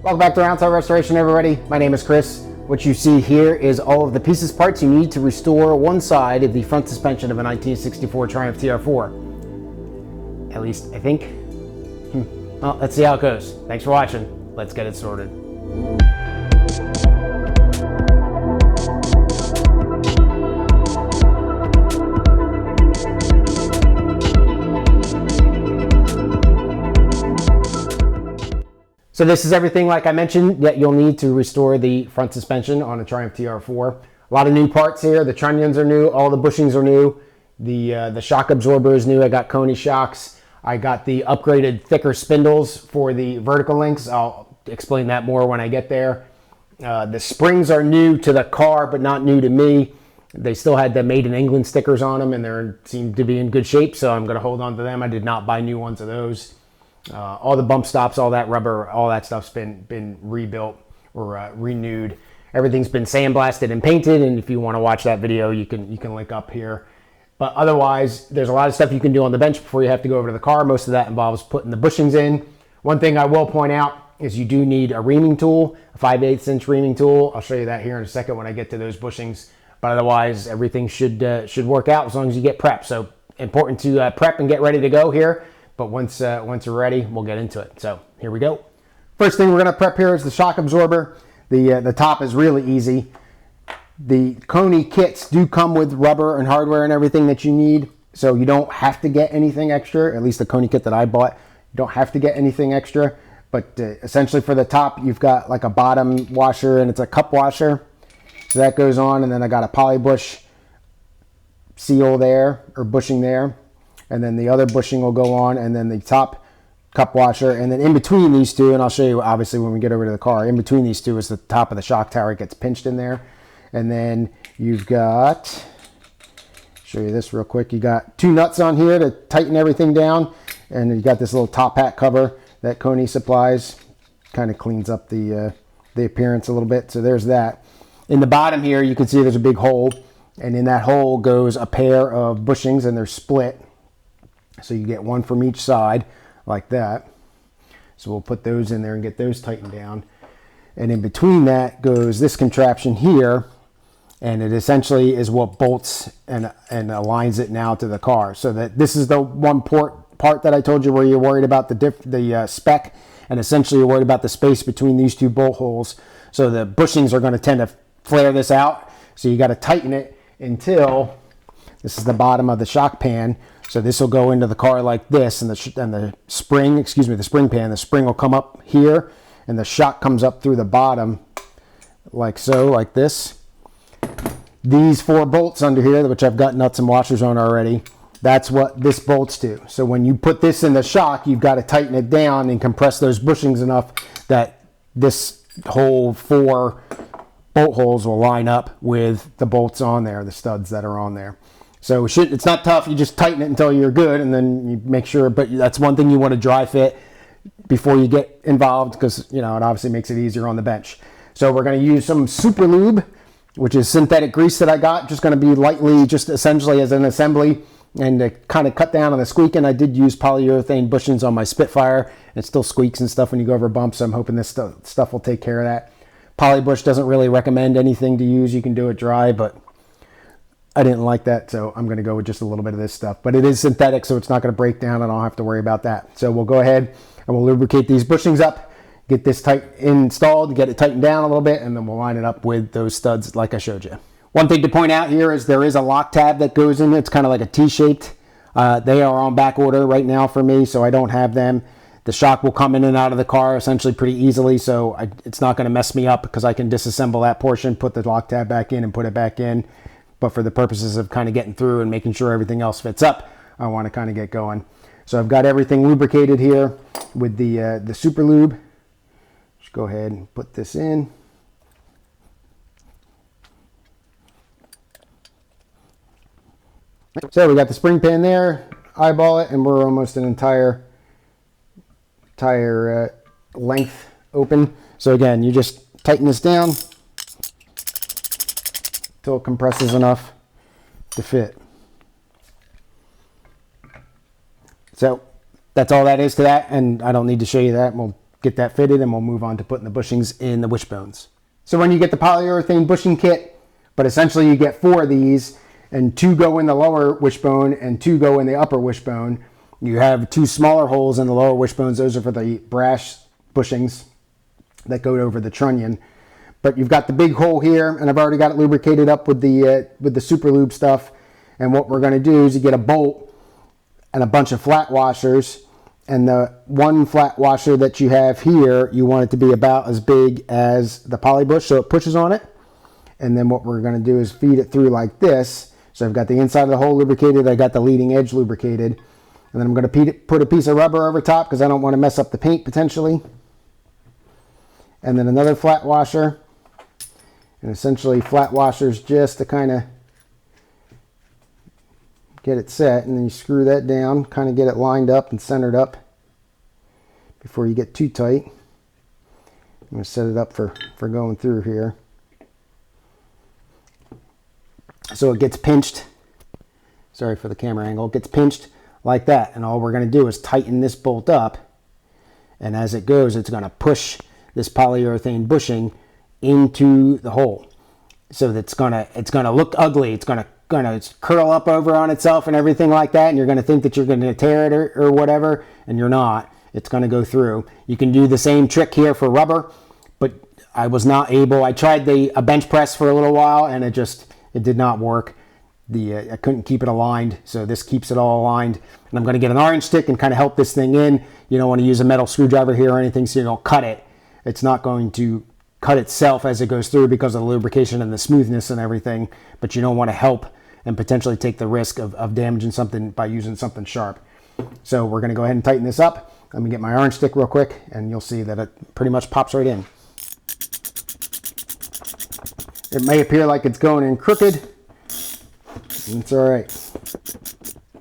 Welcome back to Roundtail Restoration, everybody. My name is Chris. What you see here is all of the pieces, parts you need to restore one side of the front suspension of a 1964 Triumph TR4. At least, I think. Well, let's see how it goes. Thanks for watching. Let's get it sorted. So this is everything, like I mentioned, that you'll need to restore the front suspension on a Triumph TR4. A lot of new parts here. The trunnions are new. All the bushings are new. The shock absorber is new. I got Coney shocks. I got the upgraded thicker spindles for the vertical links. I'll explain that more when I get there. The springs are new to the car, but not new to me. They still had the Made in England stickers on them, and they seem to be in good shape, so I'm going to hold on to them. I did not buy new ones of those. All the bump stops, all that rubber, all that stuff's been rebuilt or renewed. Everything's been sandblasted and painted, and if you want to watch that video, you can link up here. But otherwise, there's a lot of stuff you can do on the bench before you have to go over to the car. Most of that involves putting the bushings in. One thing I will point out is you do need a reaming tool, a 5/8 inch reaming tool. I'll show you that here in a second when I get to those bushings. But otherwise, everything should work out as long as you get prepped. So important to prep and get ready to go here. But once we're ready, we'll get into it. So here we go. First thing we're going to prep here is the shock absorber. The top is really easy. The Coney kits do come with rubber and hardware and everything that you need. So you don't have to get anything extra. At least the Coney kit that I bought, you don't have to get anything extra. But essentially for the top, you've got like a bottom washer and it's a cup washer. So that goes on, and then I got a poly bush seal there, or bushing there. And then the other bushing will go on, and then the top cup washer. And then in between these two, and I'll show you obviously when we get over to the car, in between these two is the top of the shock tower. It gets pinched in there. And then you've got, show you this real quick, you got two nuts on here to tighten everything down. And you got this little top hat cover that Coney supplies. Kind of cleans up the appearance a little bit. So there's that. In the bottom here, you can see there's a big hole. And in that hole goes a pair of bushings, and they're split. So you get one from each side like that. So we'll put those in there and get those tightened down. And in between that goes this contraption here. And it essentially is what bolts and aligns it now to the car. So that this is the one part that I told you where you're worried about the spec. And essentially you're worried about the space between these two bolt holes. So the bushings are going to tend to flare this out. So you got to tighten it until this is the bottom of the shock pan. So this will go into the car like this, and the spring, excuse me, the spring pan, the spring will come up here, and the shock comes up through the bottom like so, like this. These four bolts under here, which I've got nuts and washers on already, that's what this bolts to. So when you put this in the shock, you've got to tighten it down and compress those bushings enough that this whole four bolt holes will line up with the bolts on there, the studs that are on there. So it's not tough. You just tighten it until you're good, and then you make sure. But that's one thing you want to dry fit before you get involved, because it obviously makes it easier on the bench. So we're going to use some super lube, which is synthetic grease that I got. Just going to be lightly, just essentially as an assembly, and to kind of cut down on the squeaking. I did use polyurethane bushings on my Spitfire. It still squeaks and stuff when you go over bumps. So I'm hoping this stuff will take care of that. Polybush doesn't really recommend anything to use. You can do it dry, but I didn't like that, so I'm going to go with just a little bit of this stuff. But it is synthetic, so it's not going to break down, and I don't have to worry about that. So we'll go ahead and we'll lubricate these bushings up, get this installed, get it tightened down a little bit, and then we'll line it up with those studs like I showed you. One thing to point out here is there is a lock tab that goes in. It's kind of like a T-shaped. They are on back order right now for me, so I don't have them. The shock will come in and out of the car essentially pretty easily, so it's not going to mess me up because I can disassemble that portion, put the lock tab back in, and put it back in. But for the purposes of kind of getting through and making sure everything else fits up, I want to kind of get going. So I've got everything lubricated here with the super lube. Just go ahead and put this in. So we got the spring pan there, eyeball it, and we're almost an entire length open. So again, you just tighten this down until it compresses enough to fit. So that's all that is to that, and I don't need to show you that. We'll get that fitted, and we'll move on to putting the bushings in the Wishbones. So when you get the polyurethane bushing kit, but essentially you get 4 of these, and 2 go in the lower wishbone and 2 go in the upper wishbone. You have 2 smaller holes in the lower wishbones. Those are for the brass bushings that go over the trunnion. But you've got the big hole here, and I've already got it lubricated up with the super lube stuff. And what we're going to do is you get a bolt and a bunch of flat washers, and the one flat washer that you have here, you want it to be about as big as the poly bush so it pushes on it. And then what we're going to do is feed it through like this. So I've got the inside of the hole lubricated, I got the leading edge lubricated, and then I'm going to put a piece of rubber over top because I don't want to mess up the paint potentially. And then another flat washer. And essentially flat washers just to kind of get it set, and then you screw that down, kind of get it lined up and centered up before you get too tight. I'm going to set it up for going through here. So it gets pinched. Sorry for the camera angle. It gets pinched like that, and all we're going to do is tighten this bolt up, and as it goes, it's going to push this polyurethane bushing into the hole. So that's it's gonna look ugly. It's gonna curl up over on itself and everything like that, and you're gonna think that you're gonna tear it or whatever, and you're not. It's gonna go through. You can do the same trick here for rubber, but I was not able. I tried a bench press for a little while, and it did not work. I couldn't keep it aligned, so this keeps it all aligned. And I'm gonna get an orange stick and kind of help this thing in. You don't want to use a metal screwdriver here or anything, so you don't cut it. It's not going to cut itself as it goes through because of the lubrication and the smoothness and everything, but you don't want to help and potentially take the risk of damaging something by using something sharp. So we're going to go ahead and tighten this up. Let me get my orange stick real quick, and you'll see that it pretty much pops right in. It may appear like it's going in crooked. It's all right.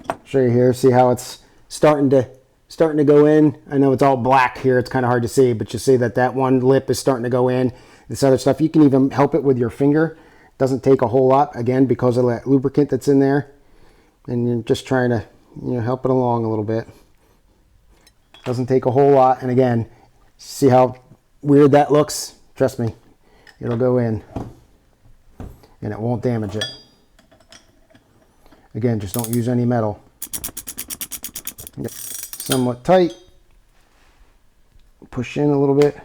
I'll show you here. See how it's starting to go in. I know it's all black here. It's kind of hard to see, but you see that one lip is starting to go in. This other stuff, you can even help it with your finger. It doesn't take a whole lot, again, because of that lubricant that's in there. And you're just trying to, help it along a little bit. Doesn't take a whole lot. And again, see how weird that looks? Trust me, it'll go in and it won't damage it. Again, just don't use any metal. Somewhat tight. Push in a little bit.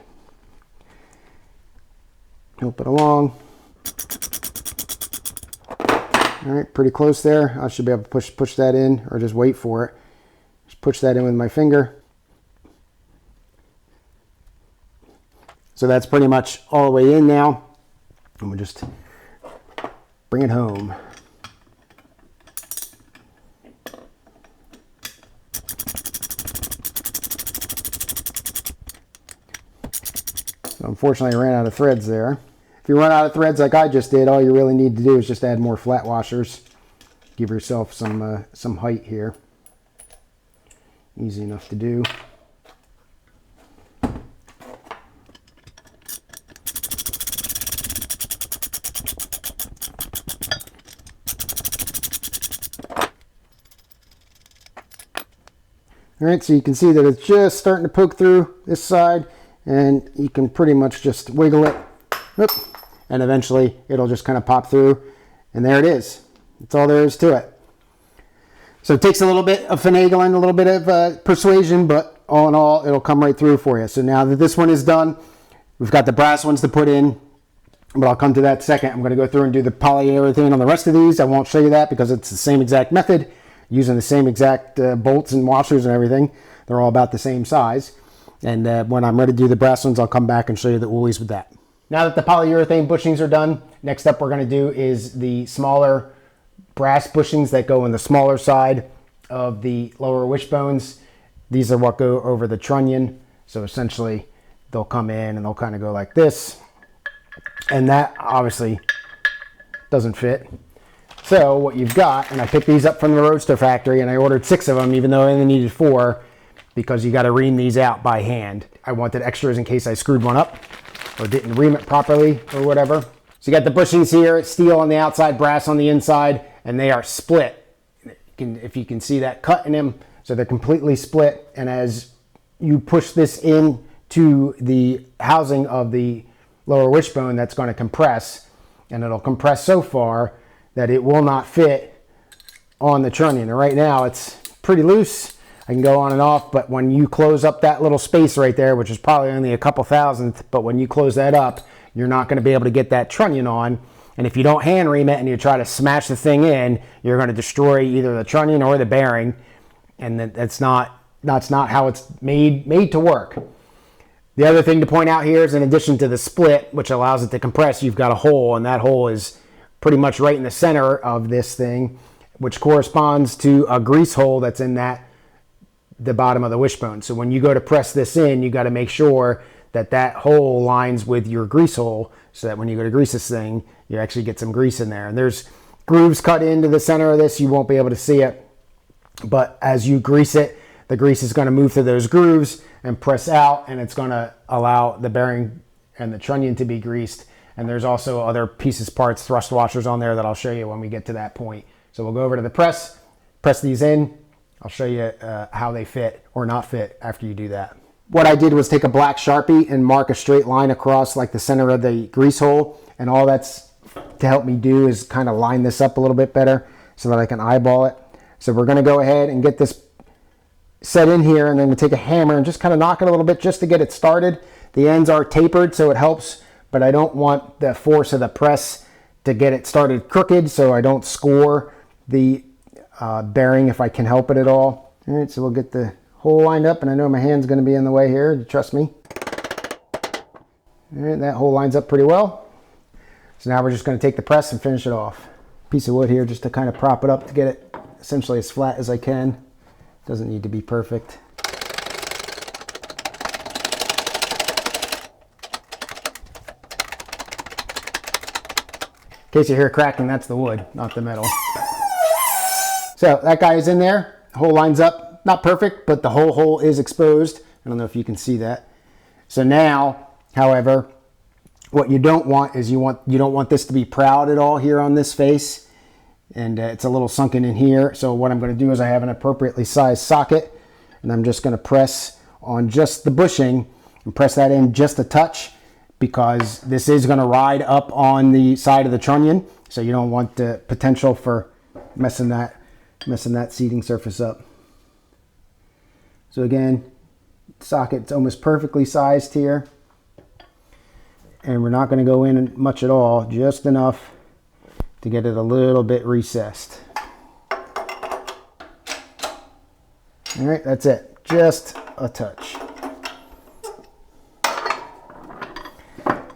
Help it along. All right, pretty close there. I should be able to push that in, or just wait for it. Just push that in with my finger. So that's pretty much all the way in now. And we'll just bring it home. Unfortunately, I ran out of threads there. If you run out of threads like I just did, all you really need to do is just add more flat washers. Give yourself some height here. Easy enough to do. All right, so you can see that it's just starting to poke through this side, and you can pretty much just wiggle it, whoop, and eventually it'll just kind of pop through, and there it is. That's all there is to it. So it takes a little bit of finagling, a little bit of persuasion, but all in all, it'll come right through for you. So now that this one is done, we've got the brass ones to put in, but I'll come to that second. I'm going to go through and do the polyurethane on the rest of these. I won't show you that because it's the same exact method, using the same exact bolts and washers and everything. They're all about the same size. And when I'm ready to do the brass ones, I'll come back and show you the woolies with that. Now that the polyurethane bushings are done, next up we're going to do is the smaller brass bushings that go on the smaller side of the lower wishbones. These are what go over the trunnion. So essentially they'll come in and they'll kind of go like this. And that obviously doesn't fit. So what you've got, and I picked these up from the Roadster factory, and I ordered 6 of them, even though I only needed 4, because you got to ream these out by hand. I wanted extras in case I screwed one up or didn't ream it properly or whatever. So you got the bushings here, steel on the outside, brass on the inside, and they are split. If you can see that cut in them, so they're completely split. And as you push this in to the housing of the lower wishbone that's going to compress, and it'll compress so far that it will not fit on the trunnion. And right now it's pretty loose. I can go on and off, but when you close up that little space right there, which is probably only a couple thousandth, but when you close that up, you're not going to be able to get that trunnion on. And if you don't hand ream it and you try to smash the thing in, you're going to destroy either the trunnion or the bearing, and that's not how it's made to work. The other thing to point out here is, in addition to the split, which allows it to compress, you've got a hole, and that hole is pretty much right in the center of this thing, which corresponds to a grease hole that's in the bottom of the wishbone. So when you go to press this in, you got to make sure that that hole lines with your grease hole, so that when you go to grease this thing, you actually get some grease in there. And there's grooves cut into the center of this. You won't be able to see it, but as you grease it, the grease is going to move through those grooves and press out, and it's going to allow the bearing and the trunnion to be greased. And there's also other pieces, parts, thrust washers on there that I'll show you when we get to that point. So we'll go over to the press these in. I'll show you how they fit or not fit after you do that. What I did was take a black Sharpie and mark a straight line across like the center of the grease hole. And all that's to help me do is kind of line this up a little bit better so that I can eyeball it. So we're going to go ahead and get this set in here, and then we take a hammer and just kind of knock it a little bit just to get it started. The ends are tapered, so it helps, but I don't want the force of the press to get it started crooked, so I don't score the bearing if I can help it at all. All right, so we'll get the hole lined up, and I know my hand's going to be in the way here. Trust me. All right, that hole lines up pretty well. So now we're just going to take the press and finish it off. Piece of wood here just to kind of prop it up to get it essentially as flat as I can. Doesn't need to be perfect. In case you hear cracking, that's the wood, not the metal. So that guy is in there. The hole lines up. Not perfect, but the whole hole is exposed. I don't know if you can see that. So now, however, what you don't want is you don't want this to be proud at all here on this face. And it's a little sunken in here. So what I'm going to do is I have an appropriately sized socket, and I'm just going to press on just the bushing and press that in just a touch, because this is going to ride up on the side of the trunnion. So you don't want the potential for messing that seating surface up. So again, socket's almost perfectly sized here, and we're not going to go in much at all, just enough to get it a little bit recessed. All right, that's it. Just a touch.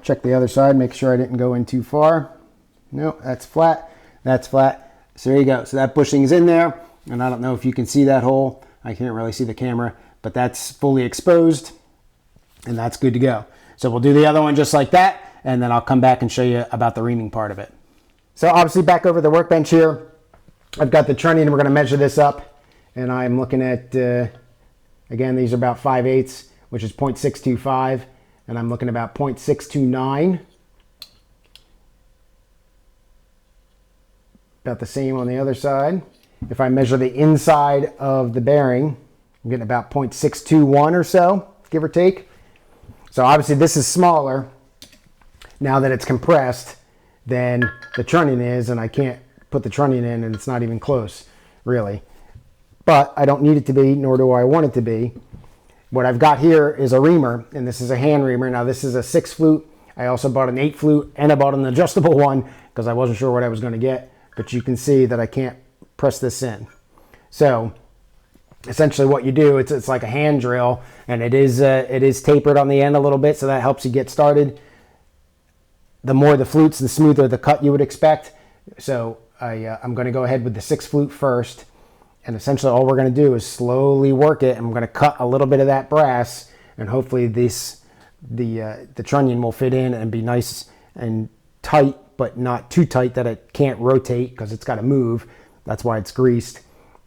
Check the other side, make sure I didn't go in too far. No, that's flat. That's flat. So there you go. So that bushing is in there, and I don't know if you can see that hole. I can't really see the camera, but that's fully exposed, and that's good to go. So we'll do the other one just like that, and then I'll come back and show you about the reaming part of it. So obviously back over the workbench here, I've got the trunnion. We're going to measure this up, and I'm looking at, again, these are about 5/8, which is 0.625, and I'm looking about 0.629. About the same on the other side. If I measure the inside of the bearing, I'm getting about 0.621 or so, give or take. So obviously this is smaller now that it's compressed than the trunnion is, and I can't put the trunnion in, and it's not even close, really. But I don't need it to be, nor do I want it to be. What I've got here is a reamer, and this is a hand reamer. Now this is a 6 flute. I also bought an 8 flute, and I bought an adjustable one because I wasn't sure what I was going to get. But you can see that I can't press this in. So essentially what you do, it's like a hand drill, and it is tapered on the end a little bit, so that helps you get started. The more the flutes, the smoother the cut you would expect. So I'm going to go ahead with the 6 flute first, and essentially all we're going to do is slowly work it. I'm going to cut a little bit of that brass, and hopefully the trunnion will fit in and be nice and tight, but not too tight that it can't rotate because it's got to move. That's why it's greased,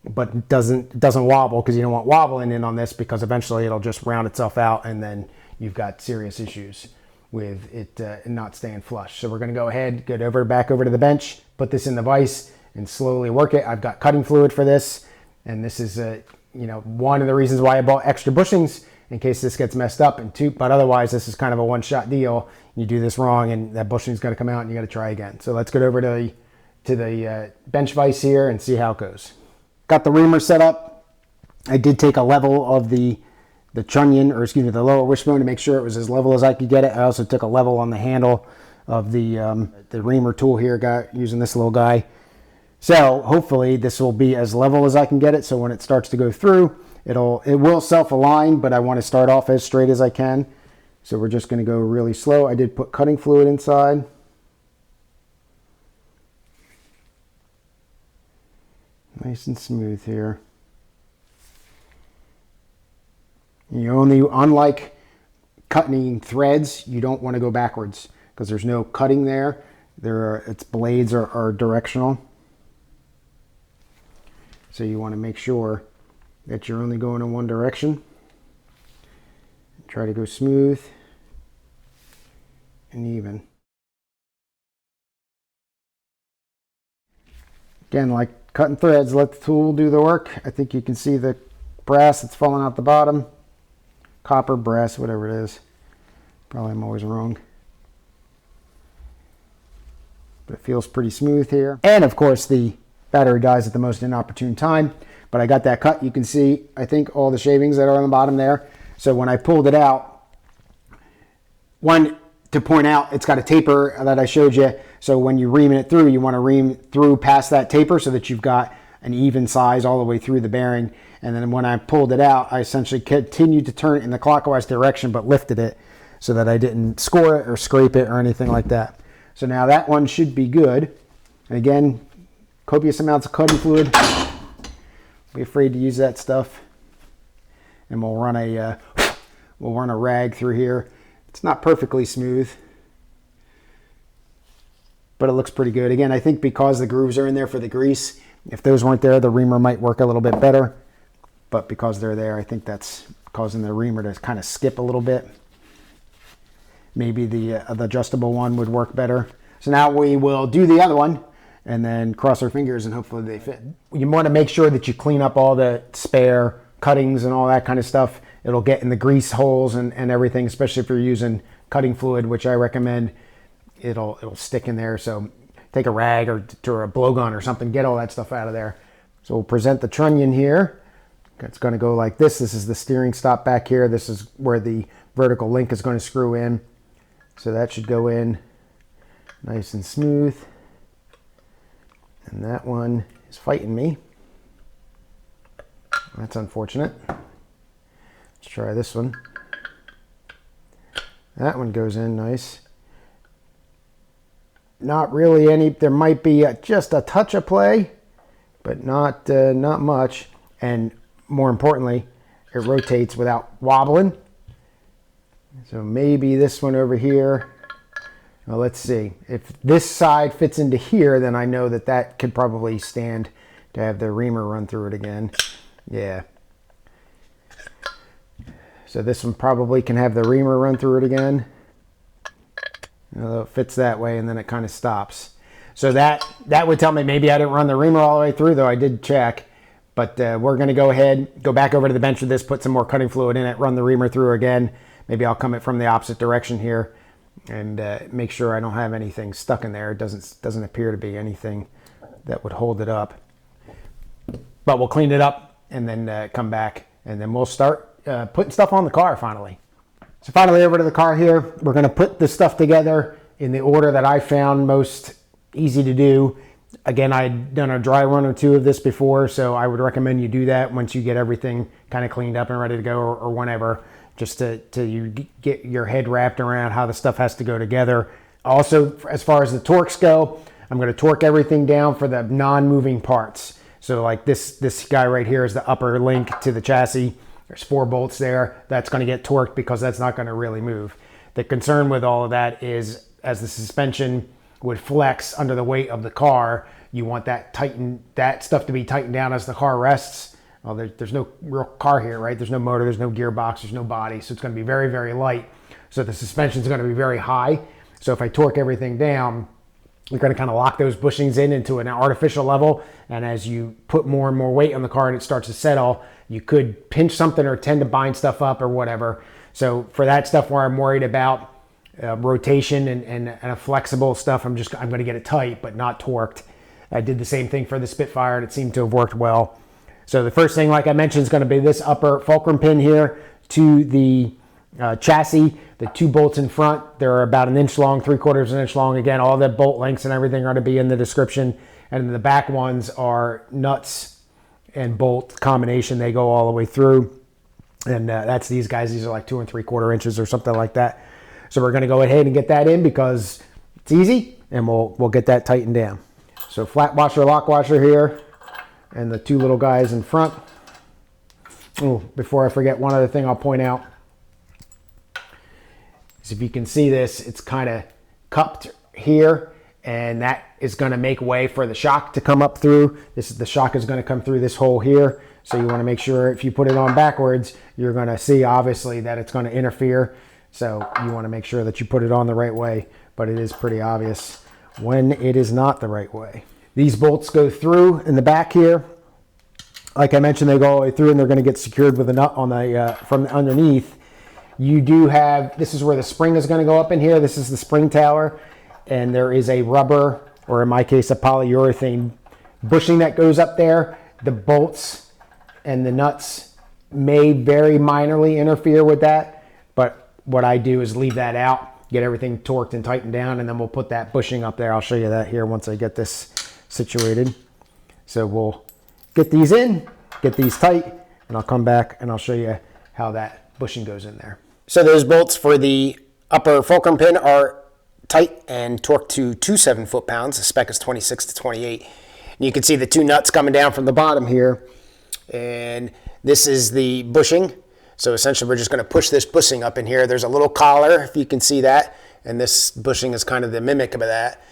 but it doesn't wobble, because you don't want wobbling in on this, because eventually it'll just round itself out, and then you've got serious issues with it not staying flush. So we're going to go ahead, get back over to the bench, put this in the vise, and slowly work it. I've got cutting fluid for this, and this is one of the reasons why I bought extra bushings, in case this gets messed up. But otherwise, this is kind of a one-shot deal. You do this wrong, and that bushing's going to come out, and you got to try again. So let's get over to the bench vise here and see how it goes. Got the reamer set up. I did take a level of the trunnion, or excuse me, the lower wishbone to make sure it was as level as I could get it. I also took a level on the handle of the reamer tool here, using this little guy. So hopefully this will be as level as I can get it. So when it starts to go through, it will self-align, but I want to start off as straight as I can. So we're just going to go really slow. I did put cutting fluid inside. Nice and smooth here. Unlike cutting threads, you don't want to go backwards because there's no cutting there. Its blades are directional. So you want to make sure that you're only going in one direction. Try to go smooth and even. Again, like cutting threads, let the tool do the work. I think you can see the brass that's falling out the bottom. Copper, brass, whatever it is. Probably I'm always wrong. But it feels pretty smooth here. And of course the battery dies at the most inopportune time. But I got that cut. You can see, I think, all the shavings that are on the bottom there. So when I pulled it out, one, to point out, it's got a taper that I showed you. So when you're reaming it through, you want to ream through past that taper so that you've got an even size all the way through the bearing. And then when I pulled it out, I essentially continued to turn it in the clockwise direction, but lifted it so that I didn't score it or scrape it or anything like that. So now that one should be good. And again, copious amounts of cutting fluid. Be afraid to use that stuff. And we'll run a rag through here. It's not perfectly smooth, but it looks pretty good. Again, I think because the grooves are in there for the grease, if those weren't there, the reamer might work a little bit better. But because they're there, I think that's causing the reamer to kind of skip a little bit. Maybe the adjustable one would work better. So now we will do the other one and then cross our fingers and hopefully they fit. You want to make sure that you clean up all the spare cuttings and all that kind of stuff. It'll get in the grease holes and everything, especially if you're using cutting fluid, which I recommend. It'll stick in there. So take a rag or a blowgun or something, get all that stuff out of there. So we'll present the trunnion here. It's going to go like this. This is the steering stop back here. This is where the vertical link is going to screw in. So that should go in nice and smooth. And that one is fighting me. That's unfortunate. Let's try this one. That one goes in nice. Not really any, there might be just a touch of play, but not much. And more importantly, it rotates without wobbling. So maybe this one over here. Well, let's see. If this side fits into here, then I know that could probably stand to have the reamer run through it again. Yeah. So this one probably can have the reamer run through it again. It fits that way and then it kind of stops. So that would tell me maybe I didn't run the reamer all the way through, though I did check. But we're going to go ahead, go back over to the bench with this, put some more cutting fluid in it, run the reamer through again. Maybe I'll come it from the opposite direction here and make sure I don't have anything stuck in there. It doesn't appear to be anything that would hold it up. But we'll clean it up and then come back and then we'll start putting stuff on the car finally. So finally over to the car here, we're going to put the stuff together in the order that I found most easy to do. Again, I'd done a dry run or two of this before, so I would recommend you do that once you get everything kind of cleaned up and ready to go, or whenever, just to you get your head wrapped around how the stuff has to go together. Also, as far as the torques go, I'm going to torque everything down for the non-moving parts. So like this guy right here is the upper link to the chassis. There's 4 bolts there. That's going to get torqued because that's not going to really move. The concern with all of that is as the suspension would flex under the weight of the car, you want that stuff to be tightened down as the car rests. Well, there's no real car here, right? There's no motor, there's no gearbox, there's no body. So it's going to be very, very light. So the suspension is going to be very high. So if I torque everything down, You're going to kind of lock those bushings in into an artificial level, and as you put more and more weight on the car and it starts to settle, you could pinch something or tend to bind stuff up or whatever. So for that stuff where I'm worried about rotation and a flexible stuff, I'm going to get it tight but not torqued. I did the same thing for the Spitfire and it seemed to have worked well. So the first thing, like I mentioned, is going to be this upper fulcrum pin here to the chassis. The 2 bolts in front, they're about 1 inch long, 3/4 inch long. Again, all the bolt lengths and everything are going to be in the description. And the back ones are nuts and bolt combination. They go all the way through. And that's these guys. These are like 2 3/4 inches or something like that. So we're going to go ahead and get that in because it's easy, and we'll get that tightened down. So flat washer, lock washer here, and the 2 little guys in front. Oh, before I forget, one other thing I'll point out is if you can see this, it's kind of cupped here, and that is going to make way for the shock to come up through. The shock is going to come through this hole here. So you want to make sure if you put it on backwards, you're going to see obviously that it's going to interfere. So you want to make sure that you put it on the right way, but it is pretty obvious when it is not the right way. These bolts go through in the back here. Like I mentioned, they go all the way through, and they're going to get secured with a nut on the from underneath. You do have, this is where the spring is going to go up in here. This is the spring tower, and there is a rubber, or in my case, a polyurethane bushing that goes up there. The bolts and the nuts may very minorly interfere with that, but what I do is leave that out, get everything torqued and tightened down, and then we'll put that bushing up there. I'll show you that here once I get this situated. So we'll get these in, get these tight, and I'll come back and I'll show you how that bushing goes in there. So those bolts for the upper fulcrum pin are tight and torqued to 2 7-foot-pounds. The spec is 26 to 28. And you can see the 2 nuts coming down from the bottom here. And this is the bushing. So essentially we're just going to push this bushing up in here. There's a little collar, if you can see that. And this bushing is kind of the mimic of that.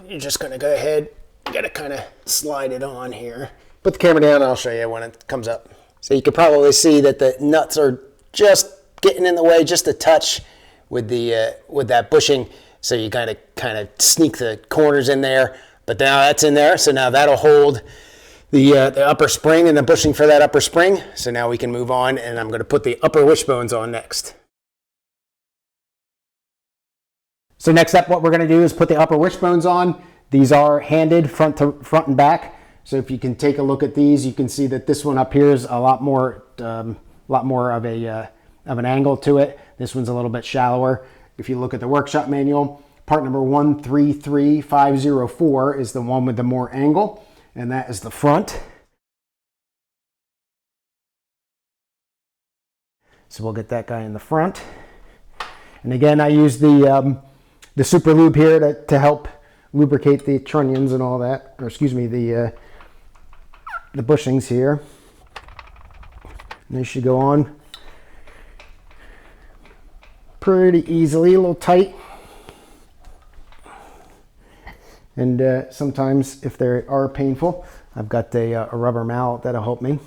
You're just going to go ahead, you got to kind of slide it on here. Put the camera down and I'll show you when it comes up. So you can probably see that the nuts are just getting in the way just a touch with the with that bushing. So you kind of sneak the corners in there, but now that's in there. So now that'll hold the upper spring and the bushing for that upper spring. So now we can move on, and I'm going to put the upper wishbones on next. So next up, what we're going to do is put the upper wishbones on. These are handed front and back. So if you can take a look at these, you can see that this one up here is a lot more of an angle to it. This one's a little bit shallower. If you look at the workshop manual, part number 133504 is the one with the more angle, and that is the front. So we'll get that guy in the front. And again, I use the super lube here to help lubricate the trunnions and all that, or excuse me, the bushings here. And they should go on pretty easily, a little tight. And sometimes if they are painful, I've got a rubber mallet that'll help me.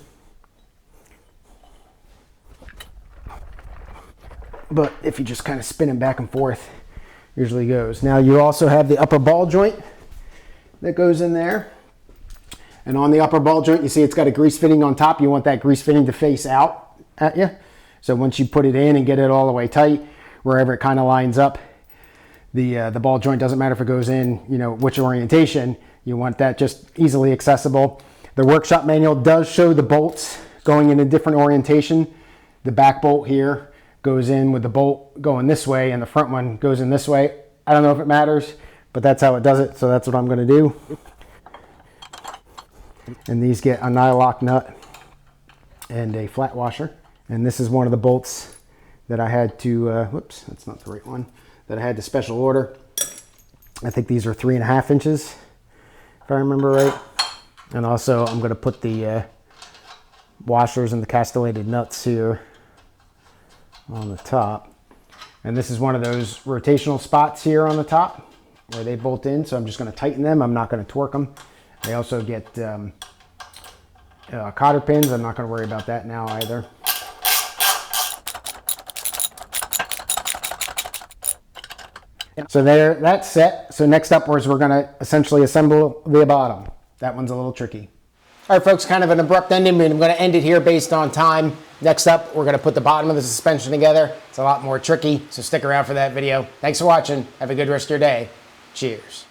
But if you just kind of spin them back and forth, usually goes. Now you also have the upper ball joint that goes in there. And on the upper ball joint, you see it's got a grease fitting on top. You want that grease fitting to face out at you. So once you put it in and get it all the way tight, wherever it kind of lines up, the ball joint, doesn't matter if it goes in, you know, which orientation, you want that just easily accessible. The workshop manual does show the bolts going in a different orientation. The back bolt here goes in with the bolt going this way, and the front one goes in this way. I don't know if it matters, but that's how it does it, so that's what I'm going to do. And these get a nylock nut and a flat washer. And this is one of the bolts that I had to, whoops, that's not the right one, that I had to special order. I think these are 3.5 inches, if I remember right. And also I'm going to put the washers and the castellated nuts here on the top. And this is one of those rotational spots here on the top where they bolt in, so I'm just going to tighten them. I'm not going to torque them. They also get cotter pins. I'm not going to worry about that now either. So there, that's set. So next up we're going to essentially assemble the bottom. That one's a little tricky. All right, folks, kind of an abrupt ending, but I'm going to end it here based on time. Next up, we're going to put the bottom of the suspension together. It's a lot more tricky, so stick around for that video. Thanks for watching. Have a good rest of your day. Cheers.